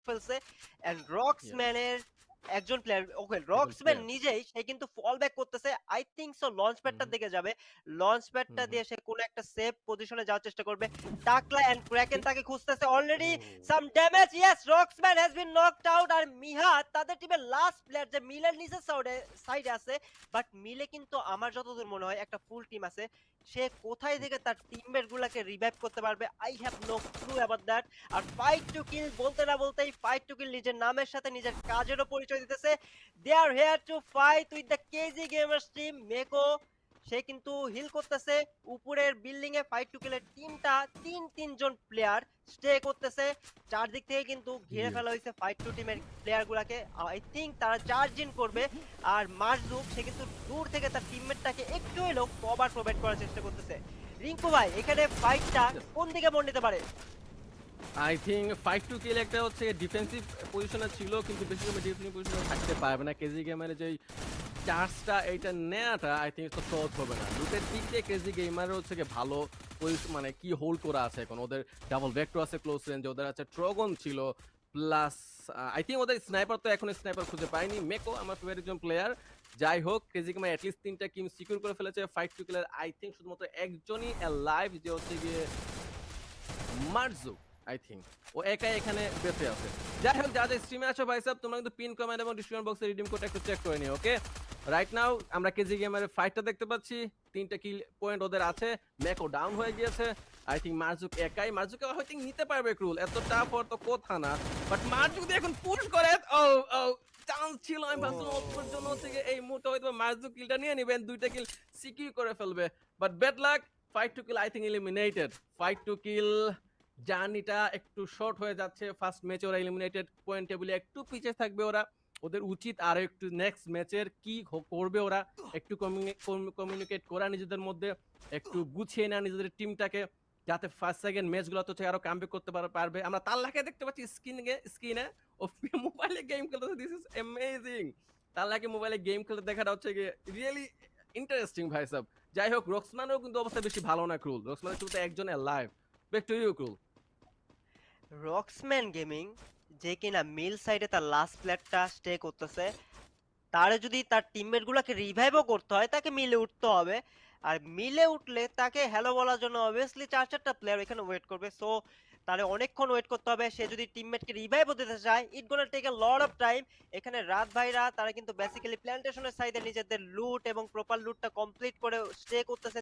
ফেলছে এন্ড ইয়া রক্সম্যানের একজন প্লেয়ার ওকে একজন রক্সম্যান প্লেয়ার। নিজেই সে কিন্তু ফল ব্যাক করতেছে। আই থিংক সো লঞ্চ হুম, প্যাডটার হুম, দিকে যাবে। লঞ্চ হুম, প্যাডটা হুম। দিয়ে সে কোন একটা সেফ পজিশনে যাওয়ার চেষ্টা করবে। টাকলা এন্ড ক্রাকেন ঠিক তাকে খুঁজতেছে ও already some damage yes Roxman has been knocked out আর মিহা তাদের টিমের লাস্ট প্লেয়ার যে মিলের নিচের সাইডে আছে বাট মিলে কিন্তু আমার যতদূর মনে হয় একটা ফুল টিম আছে। সে কোথায় থেকে তার টিমমেট গুলাকে রিভাইভ করতে পারবে I have no clue about that. আর ফাইট টু কিল বলতে না বলতেই ফাইট টু কিল নিজের নামের সাথে নিজের কাজেরও পরিচয় দিতেছে। They are here to fight with the KG gamers team মেকো সে কিন্তু হিল করতেছে উপরের বিল্ডিং এ ফাইট টু কিলের টিমটা তিনজন প্লেয়ার স্টে করতেছে চারদিক থেকে কিন্তু ঘিরে ইয়েস। ফেলা হয়েছে ফাইট টু টিমের প্লেয়ার গুলাকে আই থিংক তারা চার্জ ইন করবে আর মার্জুক সে কিন্তু দূর থেকে তার টিমমেটটাকে একটু হলেও কভার প্রোভাইড করার চেষ্টা করতেছে রিঙ্কু ভাই এখানে ফাইটটা কোন দিকে মোড় নিতে পারে আই থিংক 5 টু কিল একটা হচ্ছে ডিফেন্সিভ পজিশনে ছিল কিন্তু বেশি সময় ডিফেন্সিভ পজিশনে থাকতে পারবে না কেজি গেমারের যেই চার্জটা এইটা নেওয়াটা আই থিংক তো সহজ হবে না লুটের দিক দিয়ে কেজি গেমারের হচ্ছে গিয়ে ভালো মানে কি হোল্ড করা আছে এখন ওদের ডাবল ভেক্টর আছে ক্লোজ রেঞ্জ ওদের আছে ট্রগন ছিল প্লাস আই থিংক ওদের স্নাইপার তো এখন স্নাইপার খুঁজে পাইনি মেকো আমার ফেভারিট একজন প্লেয়ার যাই হোক কেজি গেমার অ্যাটলিস্ট 3টা কিম সিকিউর করে ফেলেছে 5 টু কিলের আই থিংক শুধুমাত্র একজনই লাইভ যে হচ্ছে গিয়ে মার্জু আই থিংক ও একাই এখানে বেঁচে আছে যাই হোক যাদের স্ট্রিমে আছো ভাই সাহেব তোমরা কিন্তু পিন কমেন্ট এবং ডিসক্রিপশন বক্সে রিডিম কোডটা একটু চেক করে নিও ওকে রাইট নাও আমরা কেজি গেমারের ফাইটটা দেখতে পাচ্ছি 3টা কিল পয়েন্ট ওদের আছে ম্যাকও ডাউন হয়ে গিয়েছে আই থিংক মার্জুক একাই মার্জুকে হয়তো নিতে পারবে ক্রুল এত টাফ তো কথা না বাট মার্জুক দিয়ে এখন পুশ করে ও ও চান্স ছিল আমি ভাবছিলাম অল্পের জন্য হচ্ছে গিয়ে এই মুহূর্তে হয়তো মার্জুক কিলটা নিয়ে নেবেন 2টা কিল সিকিউর করে ফেলবে but bad luck fight to kill I think eliminated fight to কিল জার্নিটা একটু শর্ট হয়ে যাচ্ছে ফার্স্ট ম্যাচে ওরা এলিমিনেটেড পয়েন্ট টেবিলে একটু পিছিয়ে থাকবে ওরা ওদের উচিত আরো একটু নেক্সট ম্যাচের কি করবে ওরা একটু কমিউনিকেট করা নিজেদের মধ্যে একটু গুছিয়ে নেওয়া নিজেদের টিমটাকে যাতে ফার্স্ট সেকেন্ড ম্যাচগুলো তো আরো কামব্যাক করতে পারবে আমরা তাল্লাকে দেখতে পাচ্ছি স্ক্রিনে ও মোবাইলে গেম খেলতেছে দিস ইজ অ্যামেজিং তাল্লাকে মোবাইলে গেম খেলতে দেখাটা হচ্ছে গিয়ে রিয়েলি ইন্টারেস্টিং ভাই সব যাই হোক রক্সমানও কিন্তু অবস্থা বেশি ভালো না ক্রুল রক্সমানের শুধু একজনের লাইভ ব্যাক টু ইউ ক্রুল রক্সম্যান গেমিং যে কিনা মিল সাইডে তার লাস্ট প্লেয়ারটা স্টে করতেছে তারে যদি তার টিমমেট গুলাকে রিভাইভও করতে হয় তাকে মিলে উঠতে হবে আর মিলে উঠলে তাকে হ্যালো বলার জন্য অবভিয়াসলি 4-4টা প্লেয়ার এখানে ওয়েট করবে সো তাহলে অনেকক্ষণ ওয়েট করতে হবে সে যদি টিমমেটকে রিভাইভও দিতে চায় it gonna take a lot of time এখানে রাত ভাইরা তারা কিন্তু বেসিক্যালি প্ল্যান্টেশনের সাইডে নিজেদের লুট এবং প্রপার লুটটা কমপ্লিট করে স্টে করতেছে